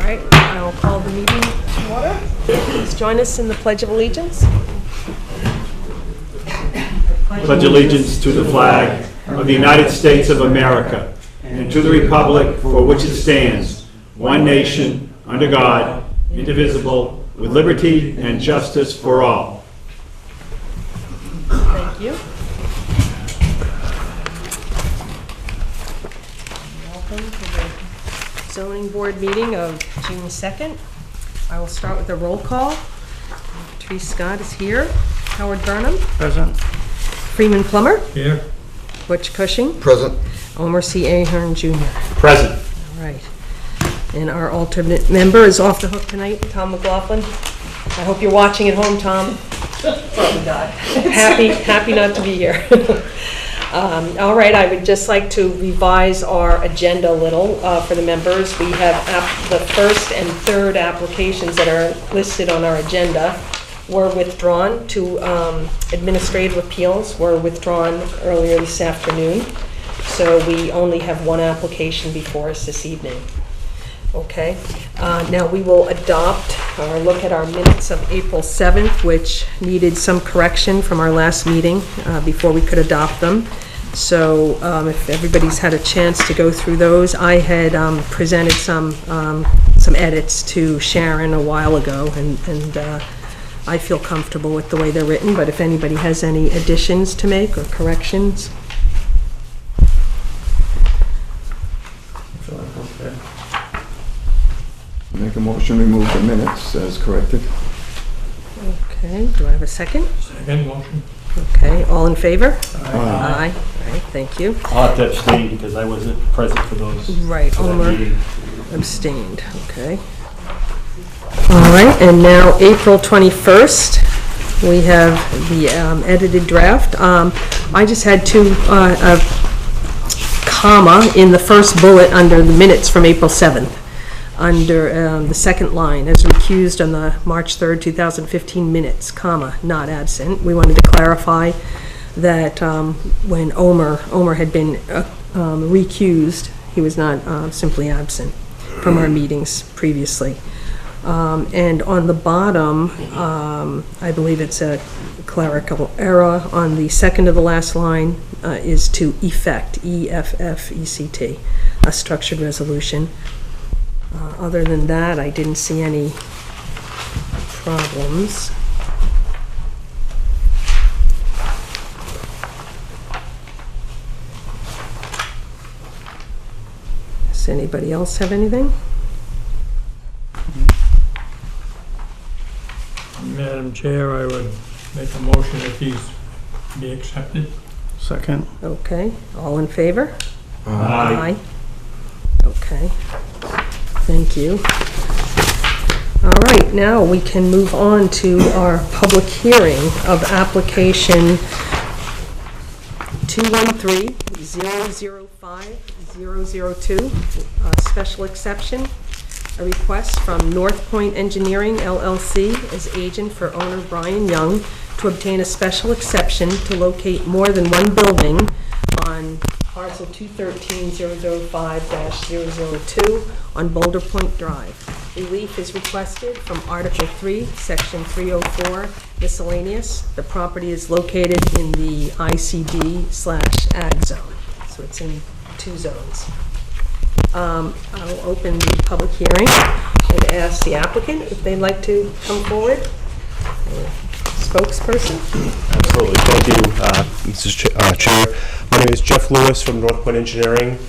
right, I will call the meeting to order. Please join us in the Pledge of Allegiance. Pledge allegiance to the flag of the United States of America and to the republic for which it stands, one nation, under God, indivisible, with liberty and justice for all. Thank you. Welcome to the zoning board meeting of June 2nd. I will start with a roll call. Therese Scott is here. Howard Burnham. Present. Freeman Plummer. Here. Butch Cushing. Present. Omer C. Ahern Jr. Present. All right. And our alternate member is off the hook tonight, Tom McLaughlin. I hope you're watching at home, Tom. Probably not. Happy not to be here. All right, I would just like to revise our agenda a little for the members. We have the first and third applications that are listed on our agenda were withdrawn to administrative appeals, were withdrawn earlier this afternoon. So we only have one application before us this evening. Okay, now we will adopt or look at our minutes of April 7th, which needed some correction from our last meeting before we could adopt them. So if everybody's had a chance to go through those, I had presented some edits to Sharon a while ago, and I feel comfortable with the way they're written, but if anybody has any additions to make or corrections. Make a motion, remove the minutes as corrected. Okay, do I have a second? Second motion. Okay, all in favor? Aye. Aye. All right, thank you. I'll have to abstain because I wasn't present for those. Right, for that Omer meeting. abstained, okay. All right, and now April 21st, we have the edited draft. I just had a comma in the first bullet under the minutes from April 7th. Under the second line, as recused on the March 3rd, 2015 minutes, comma, not absent. We wanted to clarify that when Omer had been recused, he was not simply absent from our meetings previously. And on the bottom, I believe it's a clerical error on the second of the last line is to effect, E-F-F-E-C-T, a structured resolution. Other than that, I didn't see any problems. Does anybody else have anything? Madam Chair, I would make a motion that these be accepted. Second. Okay, all in favor? Aye. Okay, thank you. All right, now we can move on to our public hearing of application 213-005-002, a special exception, a request from North Point Engineering LLC as agent for owner Brian Young to obtain a special exception to locate more than one building on parcel 213-005-002 on Boulder Point Drive. Relief is requested from Article 3, Section 304, miscellaneous. The property is located in the ICD/ag zone, so it's in two zones. I will open the public hearing and ask the applicant if they'd like to come forward. Spokesperson. Absolutely. Thank you, Mrs. Chair. My name is Jeff Lewis from North Point Engineering.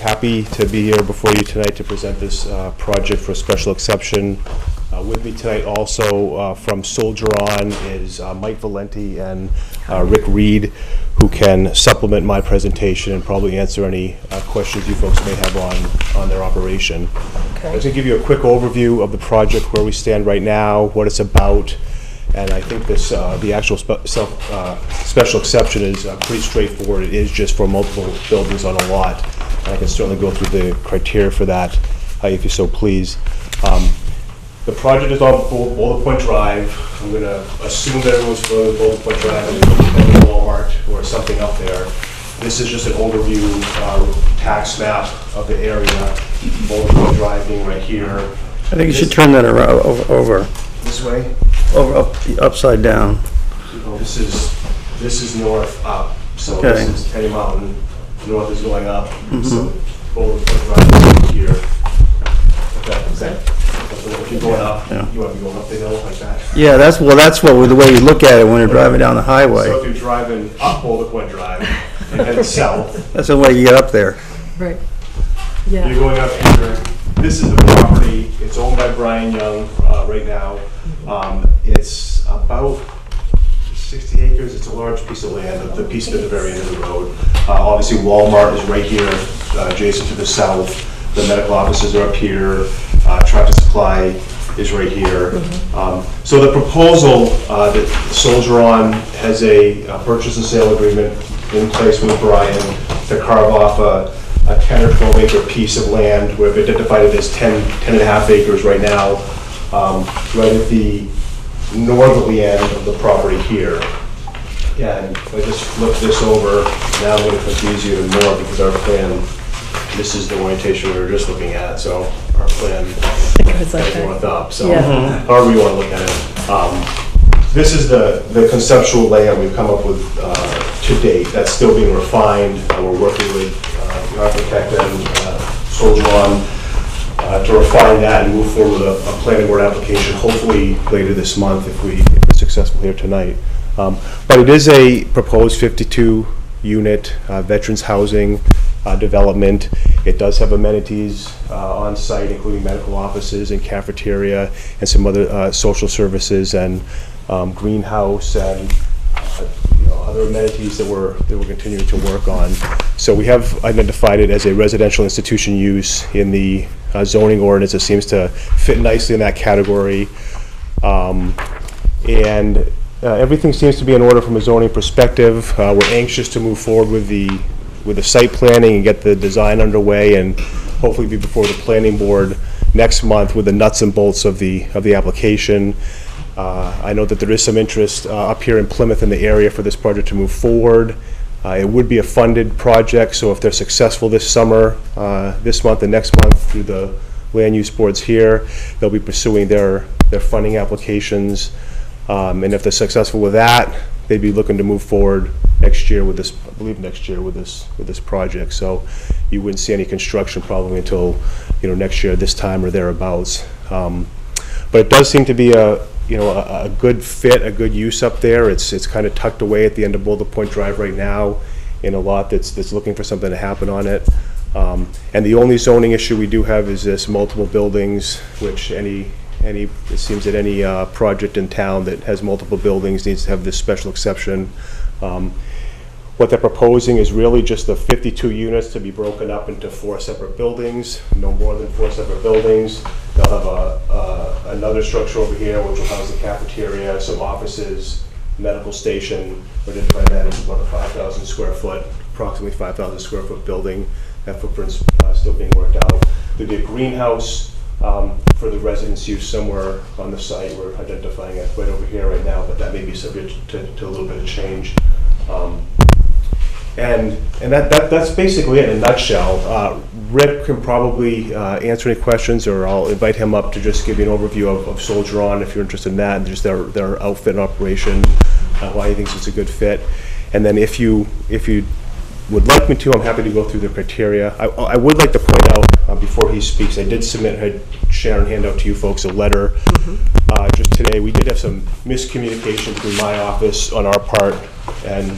Happy to be here before you tonight to present this project for a special exception. With me tonight also from Soldier On is Mike Valenti and Rick Reed, who can supplement my presentation and probably answer any questions you folks may have on their operation. Okay. I'm just going to give you a quick overview of the project, where we stand right now, what it's about, and I think this the actual special exception is pretty straightforward. It is just for multiple buildings on a lot, and I can certainly go through the criteria for that if you so please. The project is on Boulder Point Drive. I'm going to assume that everyone's familiar with Boulder Point Drive, and Walmart or something up there. This is just an overview tax map of the area. Boulder Point Drive being right here. I think you should turn that around, over, This way. upside down. This is north up, so Okay. this is Tenny Mountain. North is going up, so Boulder Point Drive is here. Okay, so if you're going up, Yeah. you want to be going up the hill like that. Yeah, that's the way you look at it when you're driving down the So highway. if you're driving up Boulder Point Drive and head south, That's the way you get up there. Right. you're Yeah, going up here. This is the property. It's owned by Brian Young right now. It's about 60 acres. It's a large piece of land, the piece at the very end of the road. Obviously, Walmart is right here, adjacent to the south. The medical offices are up here. Tractor Supply is right here. So the proposal that Soldieron has a purchase and sale agreement in place with Brian to carve off a 10 or 12 acre piece of land. We've identified it as 10 and a half acres right now, right at the northerly end of the property here. And if I just flip this over, now I'm going to confuse you even more because our plan, this is the orientation we were just looking at, so our plan goes like is that. north up, so Yeah. however you want to look at it. This is the conceptual layout we've come up with to date. That's still being refined. We're working with the architect and Soldieron to refine that and move forward with a planning board application, hopefully later this month if we're successful here tonight. But it is a proposed 52-unit veterans housing development. It does have amenities on site, including medical offices and cafeteria and some other social services and greenhouse and other amenities that we're continuing to work on. So we have identified it as a residential institution use in the zoning ordinance. It seems to fit nicely in that category. And everything seems to be in order from a zoning perspective. We're anxious to move forward with the site planning and get the design underway and hopefully be before the planning board next month with the nuts and bolts of the application. I know that there is some interest up here in Plymouth in the area for this project to move forward. It would be a funded project, so if they're successful this summer, this month and next month through the land use boards here, they'll be pursuing their funding applications. And if they're successful with that, they'd be looking to move forward next year with this, I believe next year with this project. So you wouldn't see any construction probably until next year this time or thereabouts. But it does seem to be a good fit, a good use up there. It's kind of tucked away at the end of Boulder Point Drive right now in a lot that's looking for something to happen on it. And the only zoning issue we do have is this multiple buildings, which it seems that any project in town that has multiple buildings needs to have this special exception. What they're proposing is really just the 52 units to be broken up into 4 separate buildings, no more than 4 separate buildings. They'll have another structure over here which will house the cafeteria, some offices, medical station. We're identifying that as about a 5,000 square foot, approximately 5,000 square foot building. That footprint's still being worked out. There'll be a greenhouse for the residents' use somewhere on the site. We're identifying it right over here right now, but that may be subject to a little bit of change. And that's basically it in a nutshell. Rick can probably answer any questions, or I'll invite him up to just give you an overview of Soldieron if you're interested in that, and just their outfit and operation, why he thinks it's a good fit. And then if you would like me to, I'm happy to go through the criteria. I would like to point out before he speaks, I did submit, share and hand out to you folks a letter just today. We did have some miscommunication between my office on our part and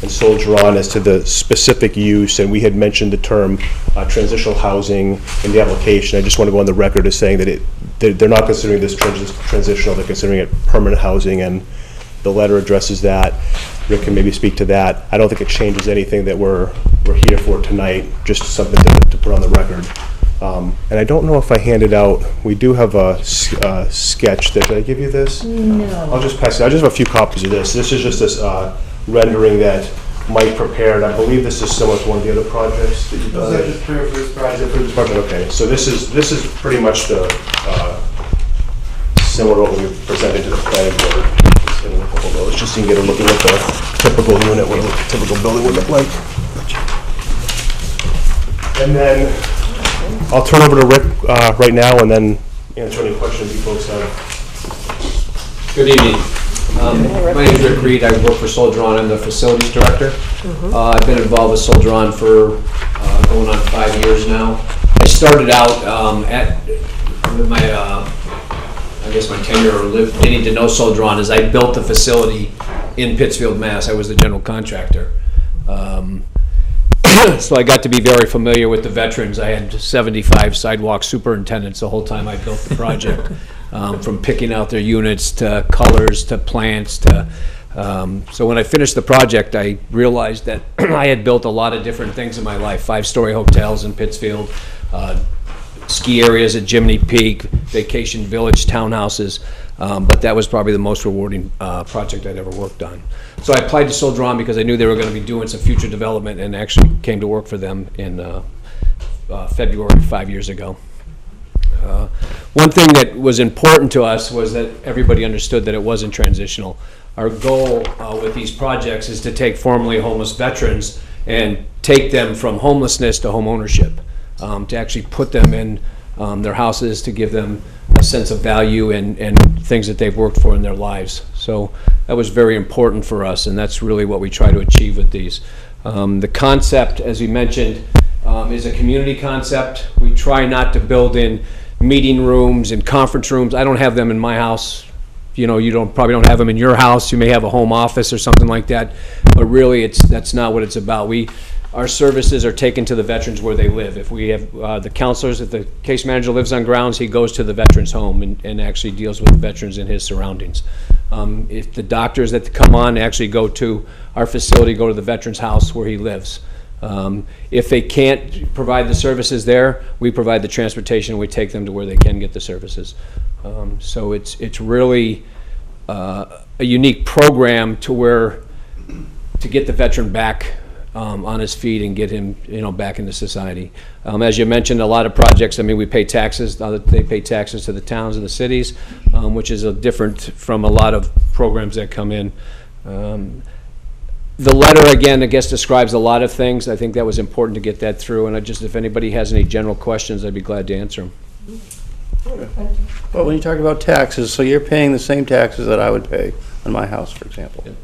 Soldieron as to the specific use, and we had mentioned the term transitional housing in the application. I just want to go on the record as saying that they're not considering this transitional, they're considering it permanent housing, and the letter addresses that. Rick can maybe speak to that. I don't think it changes anything that we're here for tonight, just something to put on the record. And I don't know if I handed out, we do have a sketch. Did I give you this? No. I'll just pass it. I just have a few copies of this. This is just this rendering that Mike prepared. I believe this is similar to one of the other projects that you've done. Just for this project. For this project, okay. So this is pretty much the similar to what we presented to the planning board. Just a couple of those, just so you can get a look at what the typical unit, what a typical building would look like. And then I'll turn over to Rick right now and then answer any questions you folks have. Good evening. My name is Rick Reed. I work for Soldier-On. I'm the facilities director. I've been involved with Soldier-On for going on 5 years now. I started out with my, I guess my tenure or getting to know Soldier-On is I built the facility in Pittsfield, Mass. I was the general contractor. So I got to be very familiar with the veterans. I had 75 sidewalk superintendents the whole time I built the project, from picking out their units to colors to plants to. So when I finished the project, I realized that I had built a lot of different things in my life: 5-story hotels in Pittsfield, ski areas at Jiminy Peak, vacation village townhouses. But that was probably the most rewarding project I'd ever worked on. So I applied to Soldier-On because I knew they were going to be doing some future development, and actually came to work for them in February 5 years ago. One thing that was important to us was that everybody understood that it wasn't transitional. Our goal with these projects is to take formerly homeless veterans and take them from homelessness to home ownership, to actually put them in their houses, to give them a sense of value and things that they've worked for in their lives. So that was very important for us, and that's really what we try to achieve with these. The concept, as we mentioned, is a community concept. We try not to build in meeting rooms and conference rooms. I don't have them in my house. You know, you probably don't have them in your house. You may have a home office or something like that, but really that's not what it's about. Our services are taken to the veterans where they live. If we have the counselors, if the case manager lives on grounds, he goes to the veteran's home and actually deals with the veterans in his surroundings. If the doctors that come on actually go to our facility, go to the veteran's house where he lives. If they can't provide the services there, we provide the transportation and we take them to where they can get the services. So it's really a unique program to get the veteran back on his feet and get him, back into society. As you mentioned, a lot of projects, we pay taxes. They pay taxes to the towns and the cities, which is different from a lot of programs that come in. The letter, again, I guess describes a lot of things. I think that was important to get that through, and if anybody has any general questions, I'd be glad to answer them. Well, when you talk about taxes, so you're paying the same taxes that I would pay on my house, for example? Yep.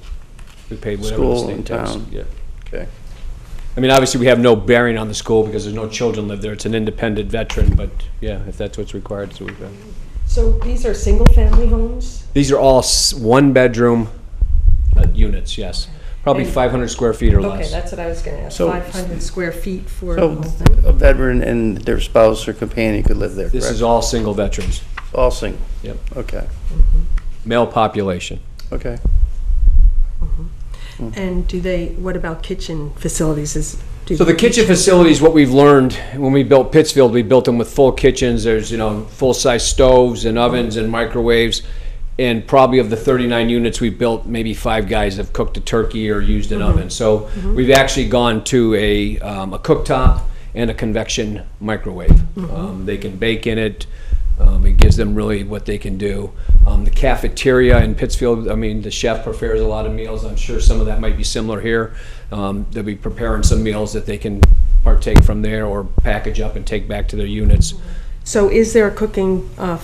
We paid whatever the School state in tax. town. Yeah. Okay. Obviously, we have no bearing on the school because there's no children live there. It's an independent veteran, but yeah, if that's what's required, so we've done. So these are single-family homes? These are all one-bedroom units, yes. Probably And- 500 square feet or less. Okay, that's what I was going to ask, So- 500 square feet for the So whole thing? a veteran and their spouse or companion could live there, This correct? is all single veterans. All single? Yep. Okay, Male population. okay. And what about kitchen facilities? So the kitchen facilities, what we've learned when we built Pittsfield, we built them with full kitchens. There's, full-size stoves and ovens and microwaves. And probably of the 39 units we built, maybe 5 guys have cooked a turkey or used an oven. So we've actually gone to a cooktop and a convection microwave. They can bake in it. It gives them really what they can do. The cafeteria in Pittsfield, the chef prepares a lot of meals. I'm sure some of that might be similar here. They'll be preparing some meals that they can partake from there or package up and take back to their units. So is there a cooking a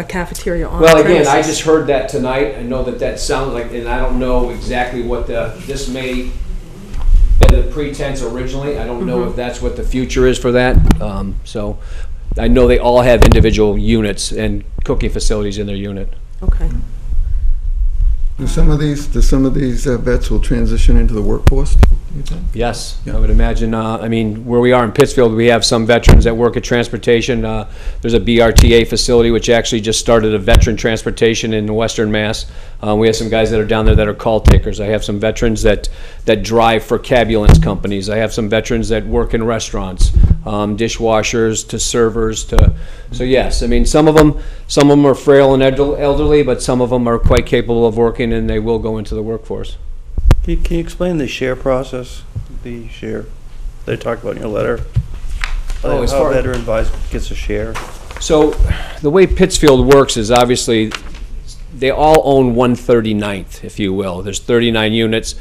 cafeteria on Well, premises? again, I just heard that tonight. I know that sounds like, and I don't know exactly what this may be the pretense originally. I don't know if that's what the future is for that. So I know they all have individual units and cooking facilities in their unit. Okay. Do some of these vets will transition into the workforce, you think? Yes, Yeah. I would imagine. Where we are in Pittsfield, we have some veterans that work at transportation. There's a BRTA facility which actually just started a veteran transportation in Western Mass. We have some guys that are down there that are call takers. I have some veterans that drive for cabulance companies. I have some veterans that work in restaurants, dishwashers to servers to. So yes, some of them are frail and elderly, but some of them are quite capable of working, and they will go into the workforce. Can you explain the share process, the share they talked about in your letter? Oh, as How far- a veteran advisor gets a share? So the way Pittsfield works is obviously they all own 1/39th, if you will. There's 39 units.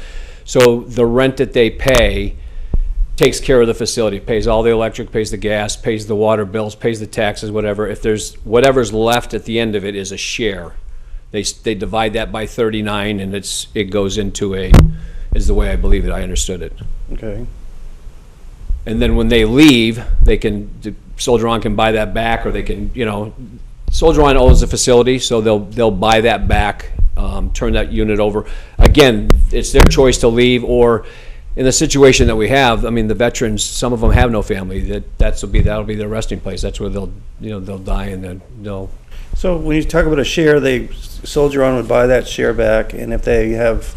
So the rent that they pay takes care of the facility, pays all the electric, pays the gas, pays the water bills, pays the taxes, whatever. If there's, whatever's left at the end of it is a share. They divide that by 39, and it goes into is the way I believe it, I understood it. Okay. And then when they leave, Soldier On can buy that back, or they can, Soldier On owns the facility, so they'll buy that back, turn that unit over. Again, it's their choice to leave, or in the situation that we have, I mean, the veterans, some of them have no family. That'll be their resting place. That's where they'll die, and then they'll. So when you talk about a share, Soldier On would buy that share back, and if they have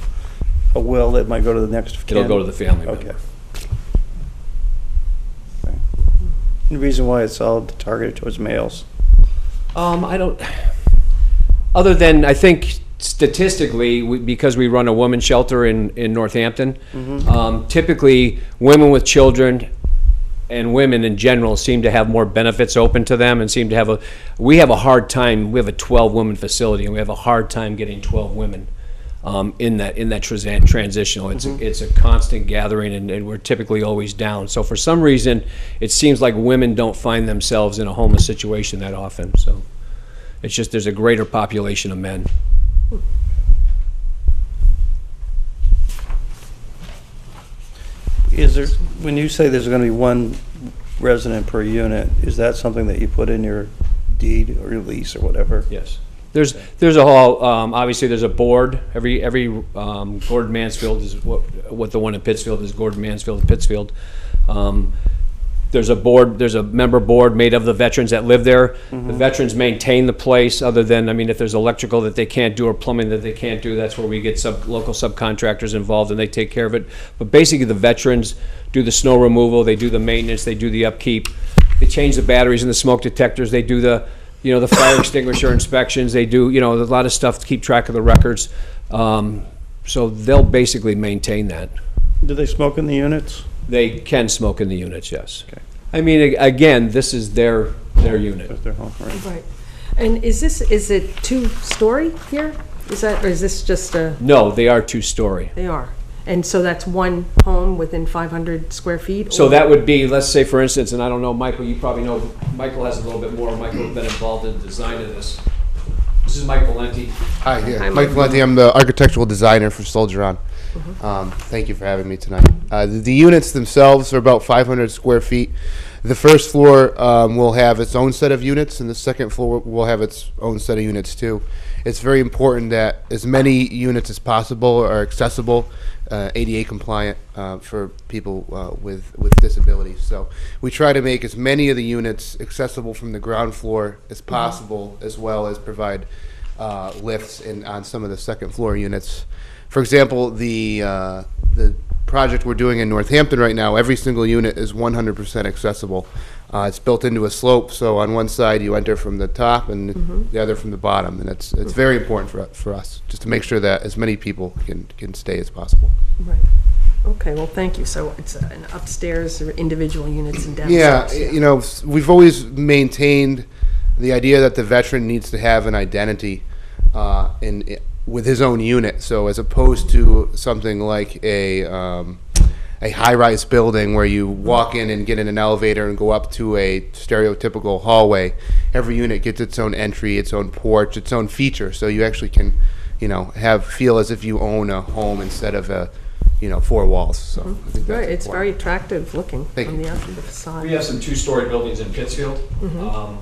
a will, it might go to the next of kin? It'll go to the family member. Okay. The reason why it's all targeted towards males? I don't, other than, I think statistically, because we run a women's shelter in Northampton, typically women with children and women in general seem to have more benefits open to them, and seem to have we have a hard time, we have a 12-woman facility, and we have a hard time getting 12 women in that transitional. It's a constant gathering, and we're typically always down. So for some reason, it seems like women don't find themselves in a homeless situation that often. So it's just there's a greater population of men. Is there, when you say there's going to be one resident per unit, is that something that you put in your deed or your lease or whatever? Yes. There's a whole, obviously there's a board. Every Gordon Mansfield is what the one in Pittsfield is, Gordon Mansfield and Pittsfield. There's a board, there's a member board made of the veterans that live there. The veterans maintain the place, other than, I mean, if there's electrical that they can't do or plumbing that they can't do, that's where we get local subcontractors involved, and they take care of it. But basically the veterans do the snow removal, they do the maintenance, they do the upkeep, they change the batteries and the smoke detectors, they do the fire extinguisher inspections, they do, a lot of stuff to keep track of the records. So they'll basically maintain that. Do they smoke in the units? They can smoke in the units, yes. Okay. I mean, again, this is their unit. That's their home, right? Right. And is it two-story here? Or is this just a? No, they are two-story. They are. And so that's one home within 500 square feet? So that would be, let's say for instance, and I don't know, Michael, you probably know, Michael has a little bit more, Michael has been involved in the design of this. This is Mike Valenti. Hi, Hi, Mike Valenti. I'm the architectural designer for Soldier On. Thank you for having me tonight. The units themselves are about 500 square feet. The first floor will have its own set of units, and the second floor will have its own set of units too. It's very important that as many units as possible are accessible, ADA compliant for people with disabilities. So we try to make as many of the units accessible from the ground floor as possible, as well as provide lifts on some of the second floor units. For example, the project we're doing in Northampton right now, every single unit is 100% accessible. It's built into a slope, so on one side you enter from the top and the other from the bottom, and it's very important for us, just to make sure that as many people can stay as possible. Right. Okay, well, thank you. So it's an upstairs or individual units and downstairs? Yeah, we've always maintained the idea that the veteran needs to have an identity with his own unit. So as opposed to something like a high-rise building where you walk in and get in an elevator and go up to a stereotypical hallway, every unit gets its own entry, its own porch, its own feature. So you actually can, feel as if you own a home instead of four walls. So I think Right, that's it's very important. attractive looking Thank from you. the outside of the facade. We have some two-story buildings in Pittsfield.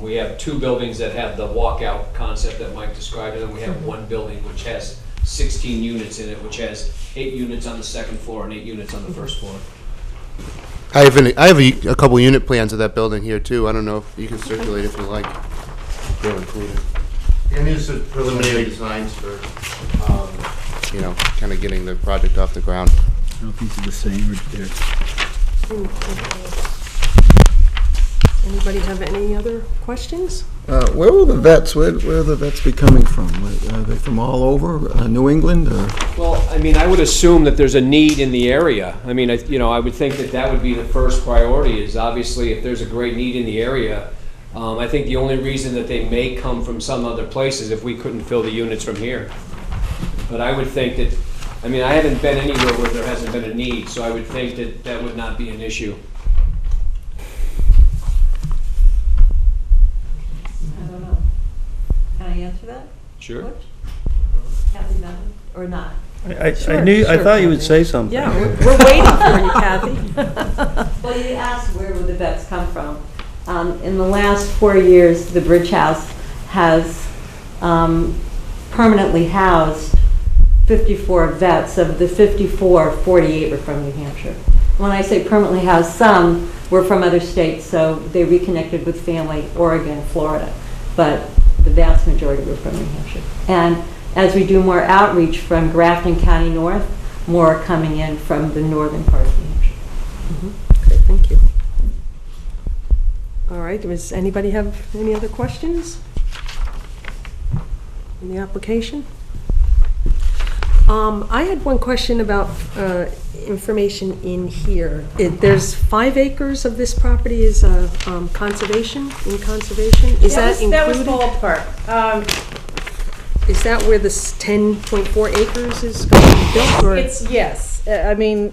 We have two buildings that have the walkout concept that Mike described, and then we have one building which has 16 units in it, which has 8 units on the second floor and 8 units on the first floor. I have a couple unit plans of that building here too. I don't know if you can circulate if you like. They're included. And these are preliminary designs for, kind of getting the project off the ground. I don't think they're the same right there. Anybody have any other questions? Where will the vets be coming from? Are they from all over, New England, or? Well, I mean, I would assume that there's a need in the area. I mean, I would think that would be the first priority, is obviously if there's a great need in the area. I think the only reason that they may come from some other place is if we couldn't fill the units from here. But I would think that I mean, I haven't been anywhere where there hasn't been a need, so I would think that that would not be an issue. I don't know. Can I answer that? Sure. Butch? Kathy Madden, or not? I Sure, thought you would Kathy. say something. Yeah, we're waiting for you, Kathy. Well, you asked where would the vets come from. In the last 4 years, the Bridge House has permanently housed 54 vets. Of the 54, 48 were from New Hampshire. When I say permanently housed, some were from other states, so they reconnected with family, Oregon, Florida. But the vast majority were from New Hampshire. And as we do more outreach from Grafton County North, more are coming in from the northern part of New Hampshire. Okay, thank you. All right, does anybody have any other questions in the application? I had one question about information in here. There's 5 acres of this property is conservation, in conservation? Is that included? That was ballpark. Is that where this 10.4 acres is going to be built? Or? It's, yes. I mean,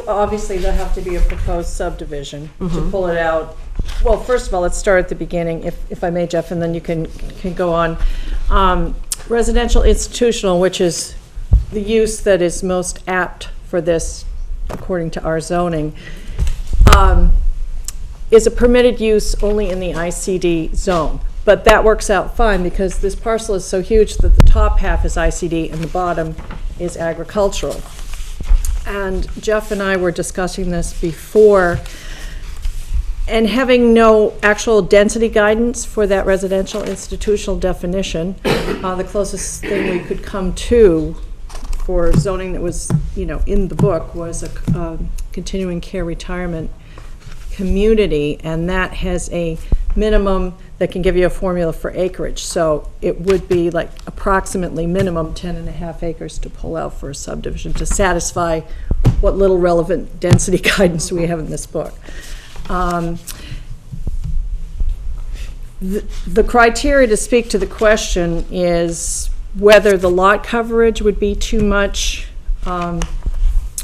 obviously there'll have to be a proposed subdivision to pull it out. Well, first of all, let's start at the beginning, if I may, Jeff, and then you can go on. Residential institutional, which is the use that is most apt for this, according to our zoning, is a permitted use only in the ICD zone. But that works out fine because this parcel is so huge that the top half is ICD and the bottom is agricultural. And Jeff and I were discussing this before, and having no actual density guidance for that residential institutional definition, the closest thing we could come to for zoning that was, in the book was a continuing care retirement community, and that has a minimum that can give you a formula for acreage. So it would be like approximately minimum 10.5 acres to pull out for a subdivision to satisfy what little relevant density guidance we have in this book. The criteria to speak to the question is whether the lot coverage would be too much on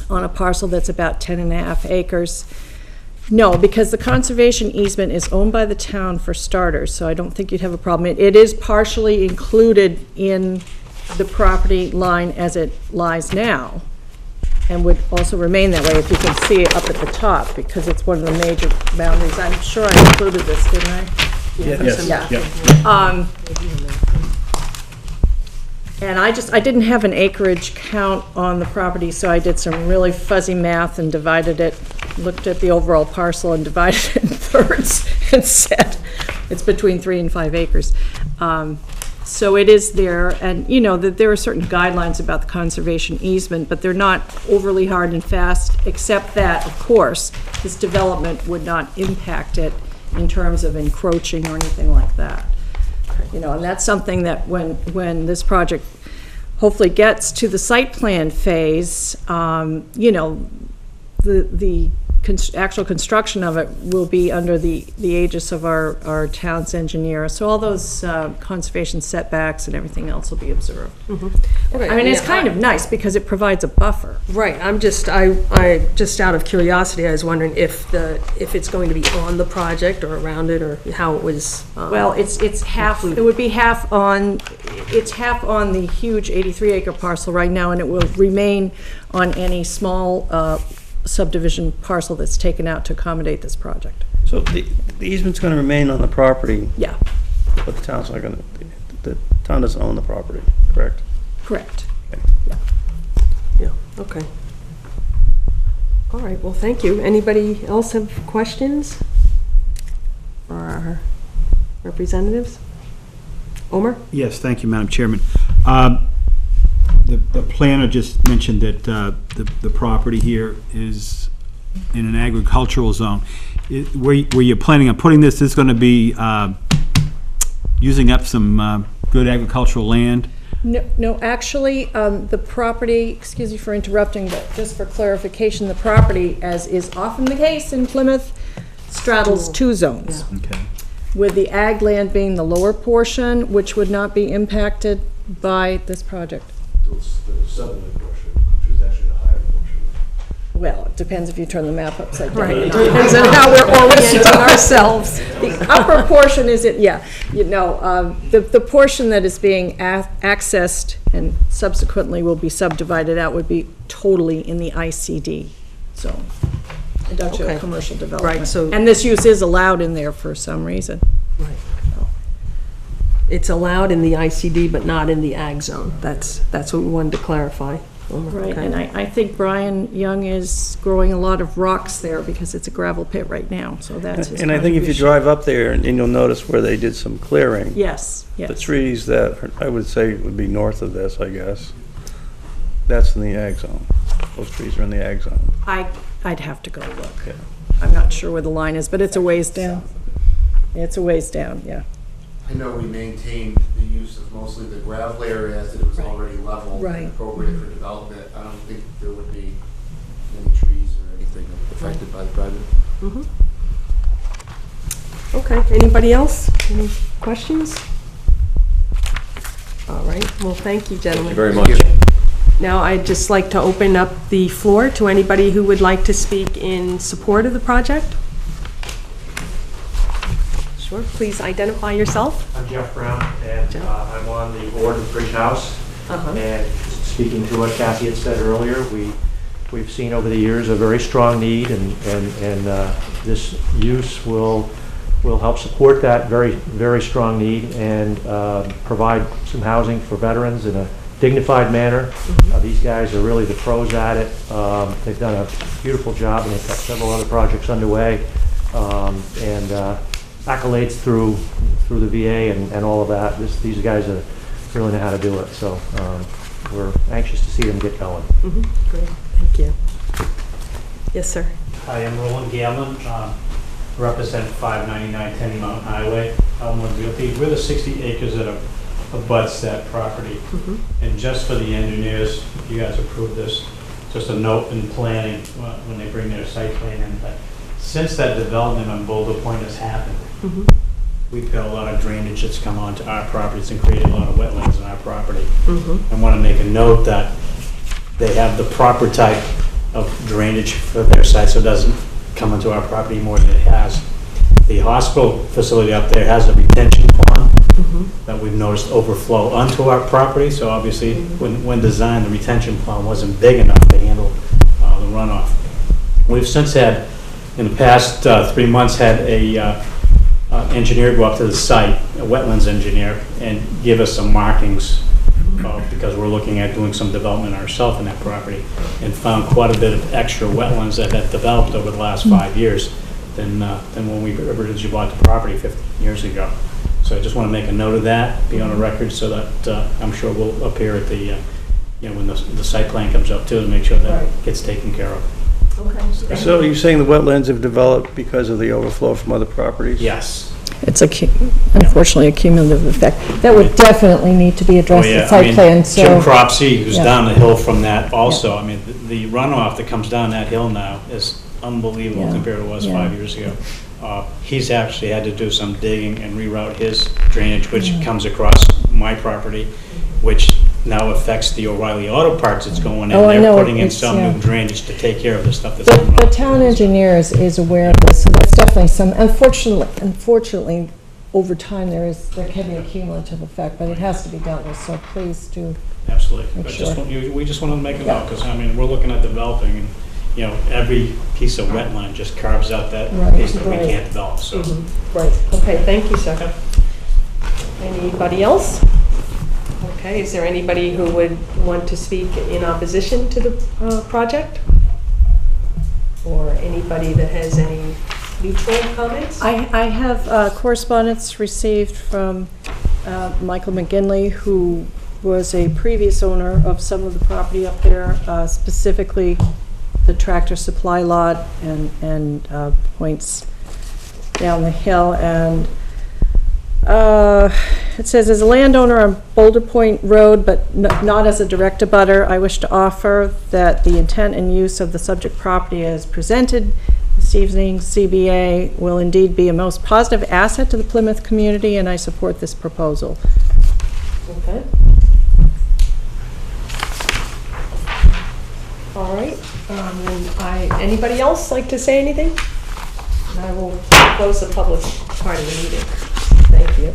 a parcel that's about 10.5 acres. No, because the conservation easement is owned by the town for starters, so I don't think you'd have a problem. It is partially included in the property line as it lies now, and would also remain that way if you can see it up at the top, because it's one of the major boundaries. I'm sure I included this, didn't I? Yes. Yeah. And I didn't have an acreage count on the property, so I did some really fuzzy math and divided it, looked at the overall parcel and divided it in thirds and said it's between 3 and 5 acres. So it is there, and that there are certain guidelines about the conservation easement, but they're not overly hard and fast, except that, of course, this development would not impact it in terms of encroaching or anything like that. And that's something that when this project hopefully gets to the site plan phase, the actual construction of it will be under the aegis of our town's engineer. So all those conservation setbacks and everything else will be observed. Okay, I mean, it's kind of nice because it provides a buffer. Right, I just out of curiosity, I was wondering if it's going to be on the project or around it, or how it was. Well, it's half, it would be half on the huge 83-acre parcel right now, and it will remain on any small subdivision parcel that's taken out to accommodate this project. So the easement's going to remain on the property, Yeah, but the town's not going to, the town doesn't own the property, correct? correct. Yeah, okay. All right, well, thank you. Anybody else have questions for our representatives? Omer? Yes, thank you, Madam Chairman. The planner just mentioned that the property here is in an agricultural zone. Where you're planning on putting this is going to be using up some good agricultural land? No, actually, the property, excuse me for interrupting, but just for clarification, the property, as is often the case in Plymouth, straddles 2 zones. Okay. With the ag land being the lower portion, which would not be impacted by this project. The southerly portion. Well, it depends if you turn the map upside down. Right. It depends on how we're orienting ourselves. The upper portion is it, yeah, the portion that is being accessed and subsequently will be subdivided out would be totally in the ICD zone, industrial Okay. commercial development. Right, so- And this use is allowed in there for some reason. Right. It's allowed in the ICD, but not in the ag zone. That's what we wanted to clarify. Right, Okay. and I think Brian Young is growing a lot of rocks there because it's a gravel pit right now, so that's his And I think if you contribution. drive up there, and you'll notice where they did some clearing. Yes, The yes. trees that I would say would be north of this, I guess, that's in the ag zone. Those trees are in the ag zone. I'd have to go look. Yeah. I'm not sure where the line is, but it's a ways down. It's a ways down, yeah. I know we maintained the use of mostly the gravel area as it was already level Right. and appropriate for development. I don't think there would be any trees or anything affected by the project. Okay, anybody else? Any questions? All right, well, thank you, gentlemen. Very much. Now, I'd just like to open up the floor to anybody who would like to speak in support of the project. Sure, please identify yourself. I'm Jeff Brown, and I'm on the board of Bridge House. And speaking to what Kathy had said earlier, we've seen over the years a very strong need, and this use will help support that very strong need and provide some housing for veterans in a dignified manner. These guys are really the pros at it. They've done a beautiful job, and they've got several other projects underway. Accolades through the VA and all of that. These guys really know how to do it, so we're anxious to see them get going. Great, thank you. Yes, sir. Hi, I'm Roland Galen, represent 599 Tenny Mountain Highway, Elmwood Realty. We're the 60 acres that abuts that property. And just for the engineers, you guys approved this, just a note in planning when they bring their site plan in. But since that development on Boulder Point has happened, we've got a lot of drainage that's come onto our properties and created a lot of wetlands on our property. I want to make a note that they have the proper type of drainage for their site so it doesn't come onto our property more than it has. The hospital facility up there has a retention pond that we've noticed overflow onto our property. So obviously, when designed, the retention pond wasn't big enough to handle the runoff. We've since had, in the past 3 months, had a engineer go up to the site, a wetlands engineer, and give us some markings because we're looking at doing some development ourselves in that property, and found quite a bit of extra wetlands that had developed over the last 5 years than when we originally bought the property 15 years ago. So I just want to make a note of that, be on a record, so that I'm sure we'll appear at the, when the site plan comes up too, to make sure that gets taken care of. Okay. So you're saying the wetlands have developed because of the overflow from other properties? Yes. It's unfortunately a cumulative effect. That would definitely need to be addressed in site plan, so. Jim Cropsey, who's Yeah. down the hill from that also, I mean, the runoff that comes down that hill now is unbelievable Yeah. compared to what it was Yeah. 5 years ago. He's actually had to do some digging and reroute his drainage, which comes across my property, which now affects the O'Reilly Auto Parts that's going in. Oh, I know, They're putting in it's, some yeah. new drainage to take care of the stuff that's coming The off. town engineer is aware of this, so that's definitely some, unfortunately, over time, there can be a cumulative effect, but it has to be dealt with, so please do. Absolutely. Make But just sure. we just want to make a Yeah. note, because, I mean, we're looking at developing, and, every piece of wetland just carves out that Right. piece that we Right. can't develop, so. Right, okay, thank you, sir. Anybody else? Okay, is there anybody who would want to speak in opposition to the project? Or anybody that has any neutral comments? I have correspondence received from Michael McGinley, who was a previous owner of some of the property up there, specifically the tractor supply lot and points down the hill. And it says, as a landowner on Boulder Point Road, but not as a direct abutter, I wish to offer that the intent and use of the subject property as presented this evening, CBA, will indeed be a most positive asset to the Plymouth community, and I support this proposal. Okay. All right. Anybody else like to say anything? And I will close the public part of the meeting. Thank you.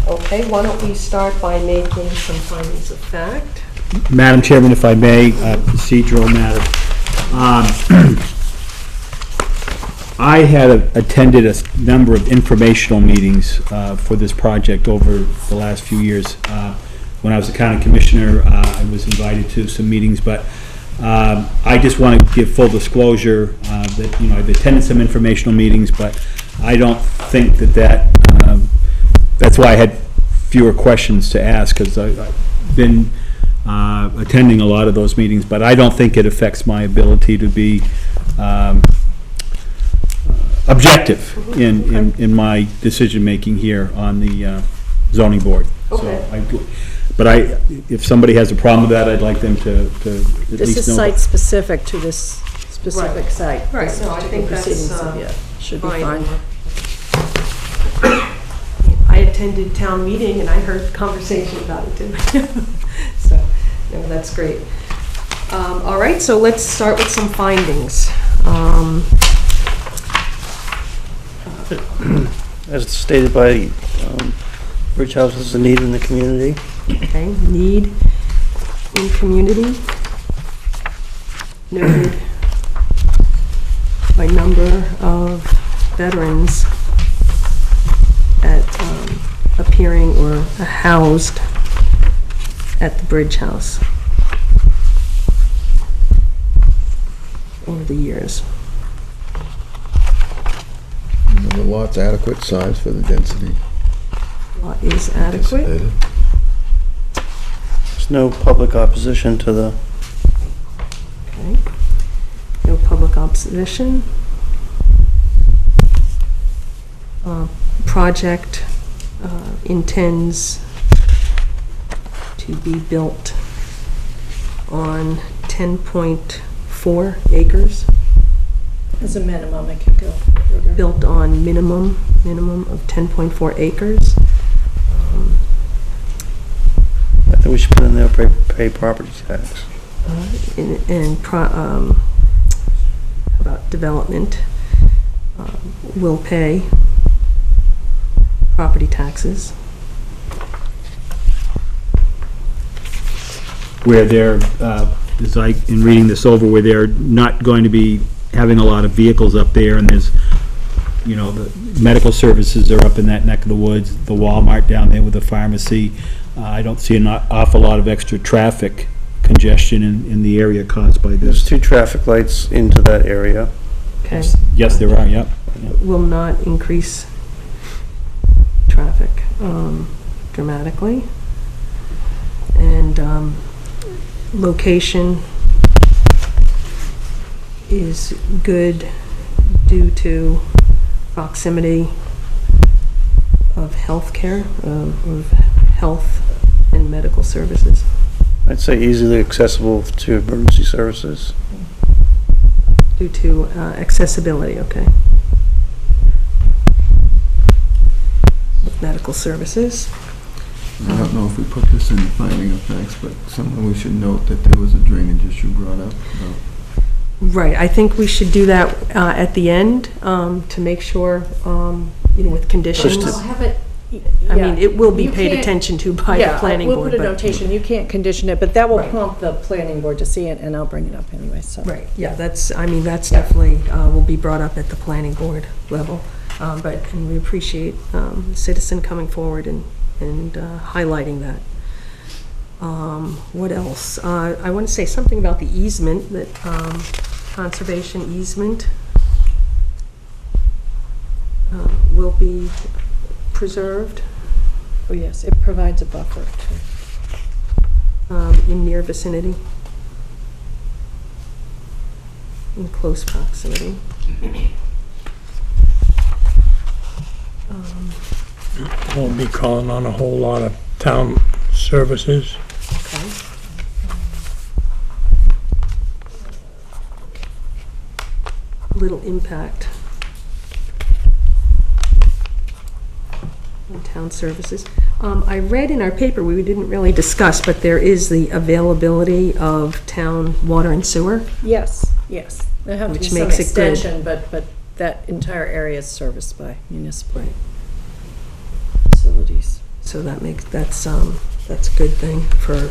Okay, why don't we start by making some findings of fact? Madam Chairman, if I may, procedural matter. I had attended a number of informational meetings for this project over the last few years. When I was the county commissioner, I was invited to some meetings, but I just want to give full disclosure that, I've attended some informational meetings, but I don't think that's why I had fewer questions to ask, because I've been attending a lot of those meetings, but I don't think it affects my ability to be objective in my decision-making here on the zoning board. Okay. But if somebody has a problem with that, I'd like them to at least know. This is site-specific to this specific site. Right, so I think that's should be fine. fine. I attended town meeting and I heard conversation about it too. So, that's great. All right, so let's start with some findings. As stated by Bridge House, is a need in the community. Okay, need in community. Noted by number of veterans appearing or housed at the Bridge House over the years. The lot's adequate size for the density. Lot is adequate. anticipated. There's no public opposition to the, Okay. No public opposition. Project intends to be built on 10.4 acres. As a minimum, it could go bigger. Built on minimum of 10.4 acres. I think we should put in there, pay property tax. About development, will pay property taxes. Where they're, in reading this over, where they're not going to be having a lot of vehicles up there, and there's, the medical services are up in that neck of the woods, the Walmart down there with the pharmacy. I don't see an awful lot of extra traffic congestion in the area caused by There's this. 2 traffic lights into that area. Okay. Yes, there are, yep. Will not increase traffic dramatically. And location is good due to proximity of healthcare, of health and medical services. I'd say easily accessible to emergency services. Due to accessibility, okay. Medical services. I don't know if we put this in the finding of facts, but somehow we should note that there was a drainage issue brought up about. Right, I think we should do that at the end to make sure, with conditions. I'll have it. I mean, it will be You paid can't- attention to by the planning board. We'll put a but- notation, you can't condition it, but that will Right. prompt the planning board to see it, and I'll bring it up anyway, so. Right, yeah, that's definitely, will be brought up at the planning board level. And we appreciate the citizen coming forward and highlighting that. What else? I want to say something about the easement, that conservation easement will be preserved Oh, yes, it provides a buffer too. in near vicinity, in close proximity. Won't be calling on a whole lot of town services. Okay. Little impact on town services. I read in our paper, we didn't really discuss, but there is the availability of town water and sewer. Yes, yes. There have to be Which some makes it good. extension, but that entire area is serviced by municipal facilities. So that's a good thing for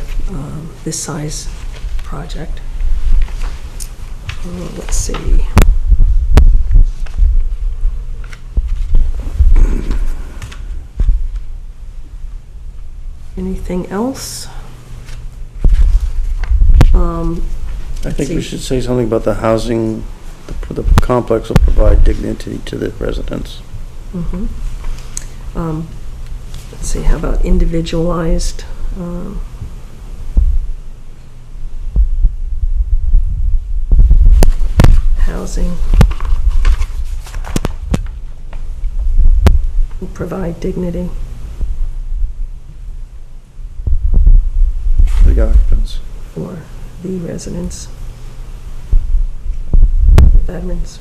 this size project. Let's see. Anything else? I think we should say something about the housing, the complex will provide dignity to the residents. Mhm. Let's see, how about individualized? Housing will provide dignity. The occupants. For the residents, veterans.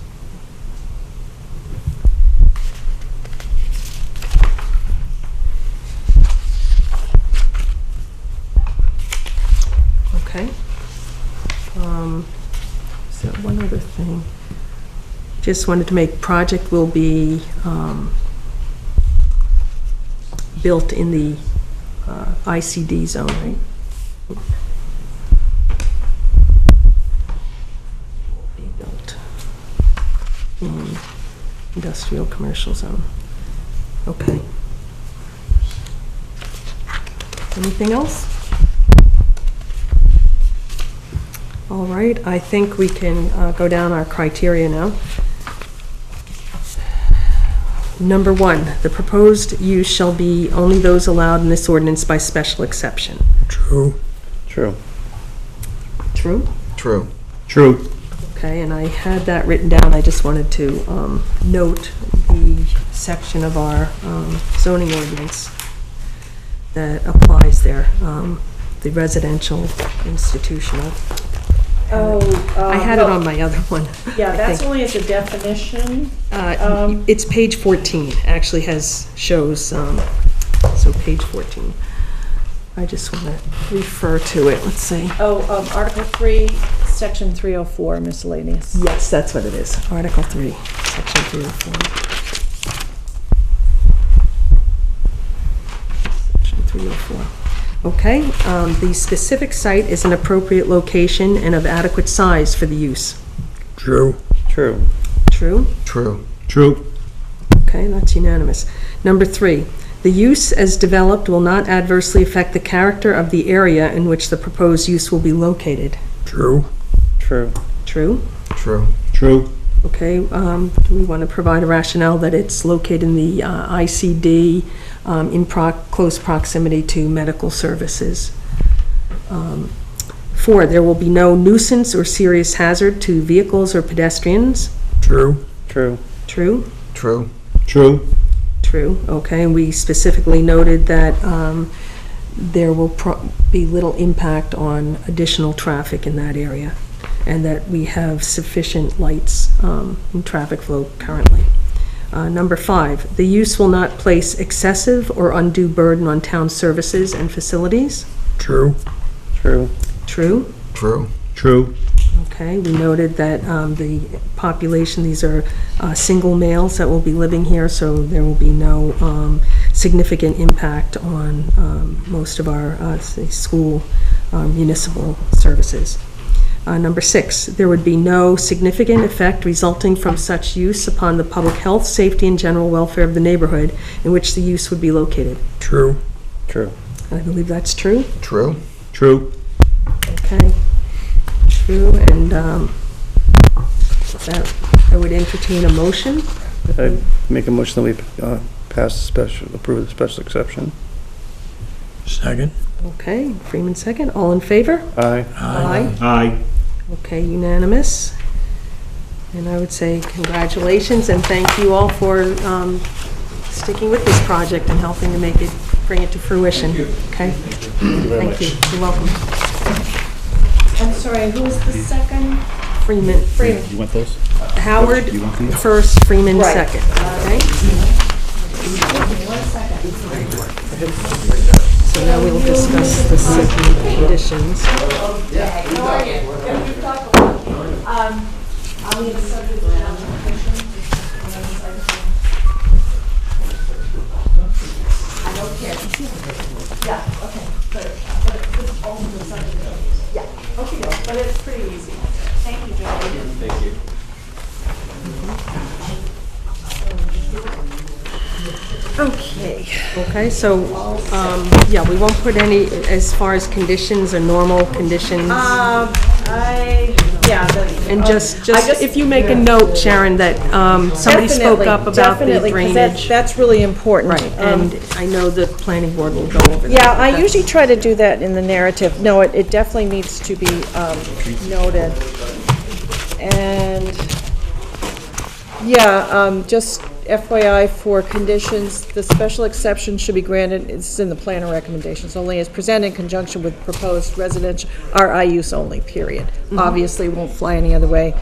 Okay. Is there one other thing? Just wanted to make project will be built in the ICD zone, right? Be built in industrial commercial zone. Okay. Anything else? All right, I think we can go down our criteria now. Number 1, the proposed use shall be only those allowed in this ordinance by special exception. True. True. True? True. True. Okay, and I had that written down. I just wanted to note the section of our zoning ordinance that applies there, the residential institutional. I had it on my other one. Yeah, I that's think. only as a definition. It's page 14, actually shows, so page 14. I just want to refer to it, let's see. Article 3, Section 304, miscellaneous. Yes, that's what it is, Article 3, Section 304. Section 304. Okay, the specific site is an appropriate location and of adequate size for the use. True. True. True? True. True. Okay, that's unanimous. Number 3, the use as developed will not adversely affect the character of the area in which the proposed use will be located. True. True. True? True. True. Okay, do we want to provide a rationale that it's located in the ICD in close proximity to medical services? 4, there will be no nuisance or serious hazard to vehicles or pedestrians. True. True. True? True. True. True, okay, and we specifically noted that there will be little impact on additional traffic in that area, and that we have sufficient lights and traffic flow currently. Number 5, the use will not place excessive or undue burden on town services and facilities. True. True. True? True. True. Okay, we noted that the population, these are single males that will be living here, so there will be no significant impact on most of our say, school municipal services. Number 6, there would be no significant effect resulting from such use upon the public health, safety, and general welfare of the neighborhood in which the use would be located. True. True. I believe that's true. True. True. Okay. True, and that I would entertain a motion. I make a motion that we approve the special exception. Second. Okay, Freeman second. All in favor? Aye. Aye. Aye. Okay, unanimous. And I would say congratulations and thank you all for sticking with this project and helping to bring it to fruition. Okay? Thank you. You're welcome. I'm sorry, who was the second? Freeman. Freeman. You want those? Howard You want these? first, Freeman Right. second. Okay? One second. So now we'll discuss the city conditions. But it's pretty easy. Thank you, Joey. Thank you. Okay. Okay, so, yeah, we won't put any, as far as conditions or normal conditions. And just, if you make a note, Sharon, that somebody spoke up about the drainage. That's really important. Right, and I know the planning board will go over that. Yeah, I usually try to do that in the narrative. No, it definitely needs to be noted. And, yeah, just FYI for conditions, the special exception should be granted, it's in the planner recommendations, only as presented in conjunction with proposed residential, RI use only, period. Obviously, won't fly any other way.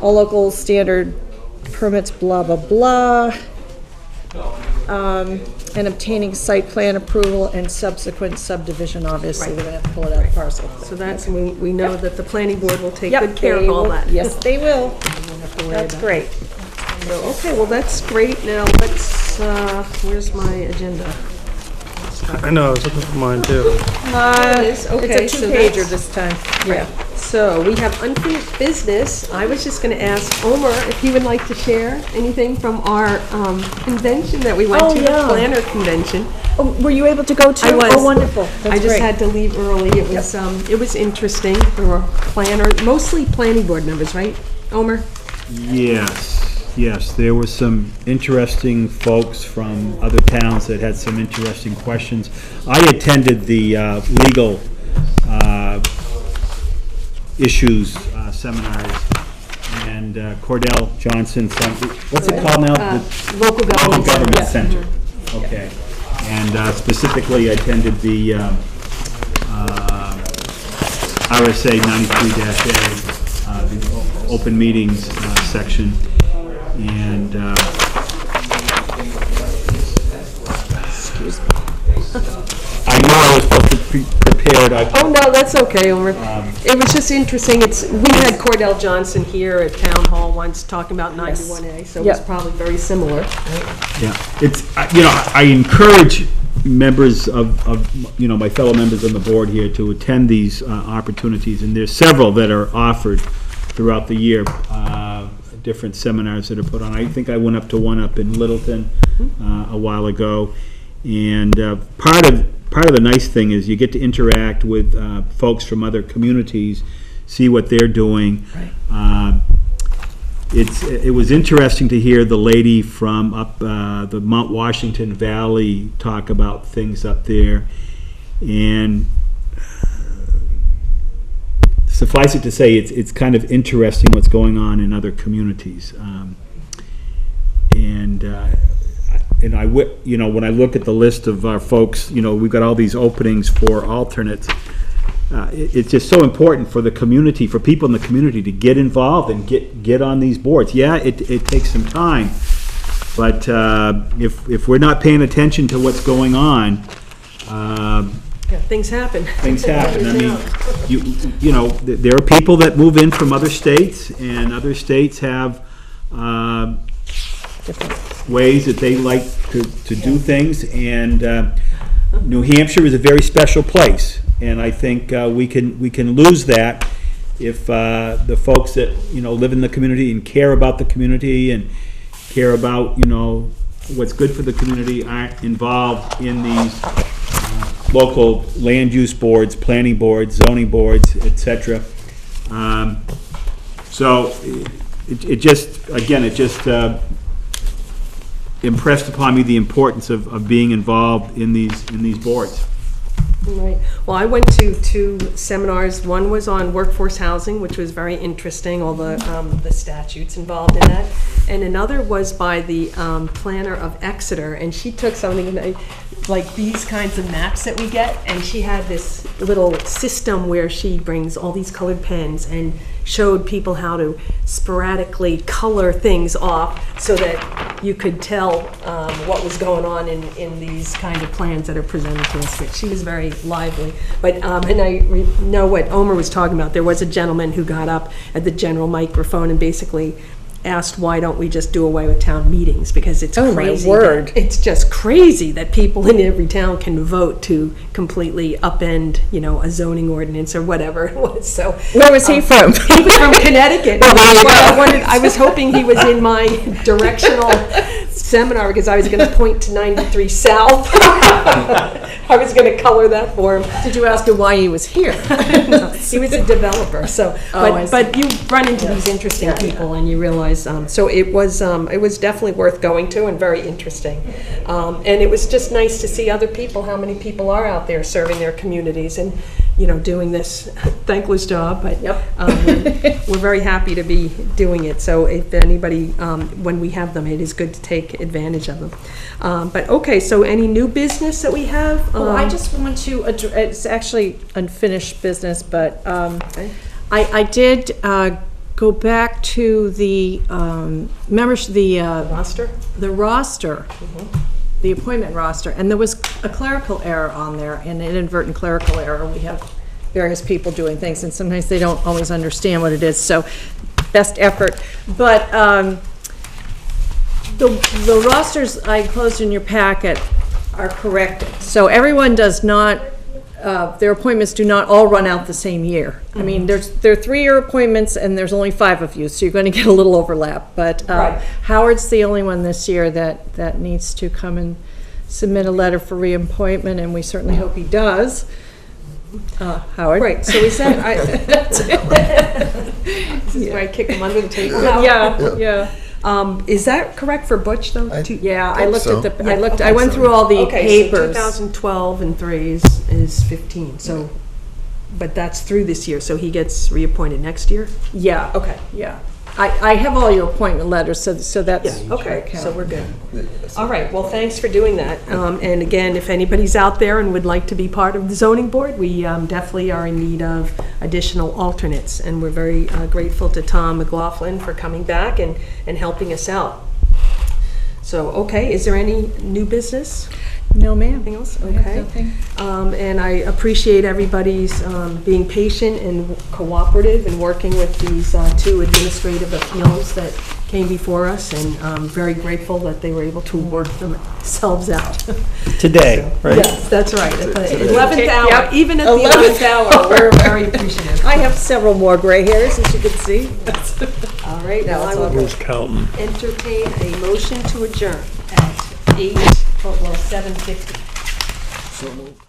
All local standard permits, blah, blah, blah. And obtaining site plan approval and subsequent subdivision, obviously, we're gonna have to pull it out of parcel. So that's, we know that the planning board will take Yep, good care they of all will- that. Yes, they will. Have to worry That's about great. it. So, okay, well, that's great. Now, let's, where's my agenda? I know, I was looking for mine too. It is, okay, It's a so two-pager that's- this time. Right. So we have unfinished business. I was just going to ask Omer if he would like to share anything from our convention that we went Oh, to, yeah. the planner convention. Oh, were you able to go to? I was. Oh, wonderful. That's I just great. had to leave early. It was interesting. There were mostly planning board members, right, Omer? Yes, there were some interesting folks from other towns that had some interesting questions. I attended the legal issues seminars, and Cordell Johnson, what's it called now? The Local Local Government Center. Center. Okay. And specifically, I attended the RSA 93-A, the open meetings section. And, Excuse me. I know I was supposed to be prepared. Oh, no, that's okay, Omer. It was just interesting. We had Cordell Johnson here at Town Hall once talking about 91A, so it was Yep. probably very similar. Yeah, it's, I encourage members of my fellow members on the board here to attend these opportunities, and there's several that are offered throughout the year, different seminars that are put on. I think I went up to one up in Littleton a while ago, and part of the nice thing is you get to interact with folks from other communities, see what they're doing. Right. It was interesting to hear the lady from up the Mount Washington Valley talk about things up there, and suffice it to say, it's kind of interesting what's going on in other communities. And when I look at the list of our folks, we've got all these openings for alternates. It's just so important for the community, for people in the community to get involved and get on these boards. Yeah, it takes some time, but if we're not paying attention to what's going on, Yeah, things happen. things happen. I mean, there are people that move in from other states, and other states have ways that they like to do things, and New Hampshire is a very special place, and I think we can lose that if the folks that live in the community and care about the community and care about what's good for the community aren't involved in these local land use boards, planning boards, zoning boards, etc. So it just impressed upon me the importance of being involved in these boards. Right. Well, I went to two seminars. One was on workforce housing, which was very interesting, all the statutes involved in that. And another was by the planner of Exeter, and she took something, and like these kinds of maps that we get, and she had this little system where she brings all these colored pens and showed people how to sporadically color things off so that you could tell what was going on in these kind of plans that are presented to us. But she was very lively. But and I know what Omer was talking about. There was a gentleman who got up at the general microphone and basically asked, why don't we just do away with town meetings, because it's crazy. My word. It's just crazy that people in every town can vote to completely upend, a zoning ordinance or whatever it was. So where was he from? He was from Connecticut. I was hoping he was in my directional seminar because I was going to point to 93 South. I was going to color that for him. Did you ask him why he was here? No, he was a developer. So, but you run into these interesting people and you realize. So it was definitely worth going to and very interesting. And it was just nice to see other people, how many people are out there serving their communities and, doing this thankless job. But we're very happy to be doing it. So if anybody, when we have them, it is good to take advantage of them. But okay, so any new business that we have? I just want to address, it's actually unfinished business, but I did go back to the roster? The roster, the appointment roster, and there was a clerical error on there, an inadvertent clerical error. We have various people doing things, and sometimes they don't always understand what it is, so best effort. But the rosters I enclosed in your packet are corrected. So everyone does not, their appointments do not all run out the same year. I mean, there are 3-year appointments and there's only 5 of you, so you're going to get a little overlap. But Howard's the only one this year that needs to come and submit a letter for reappointment, and we certainly hope he does. Howard. Right, so is that, this is where I kick him under the table. Yeah. Is that correct for Butch though? I looked at the, I went through all the papers. So 2012 and 3 is 15, so, but that's through this year, so he gets reappointed next year? Yeah. Okay. Yeah. I have all your appointment letters, so that's... Yeah, okay, so we're good. All right, well, thanks for doing that. And again, if anybody's out there and would like to be part of the zoning board, we definitely are in need of additional alternates. And we're very grateful to Tom McLaughlin for coming back and helping us out. So, okay, is there any new business? No, ma'am. Anything else? I have nothing. And I appreciate everybody's being patient and cooperative and working with these 2 administrative appeals that came before us, and I'm very grateful that they were able to work themselves out. Today, right? Yes, that's right. At the 11th hour, even at the 11th hour, we're very appreciative. I have several more gray hairs, as you can see. All right, now I will Who's counting? entertain a motion to adjourn at 7:50. So moved.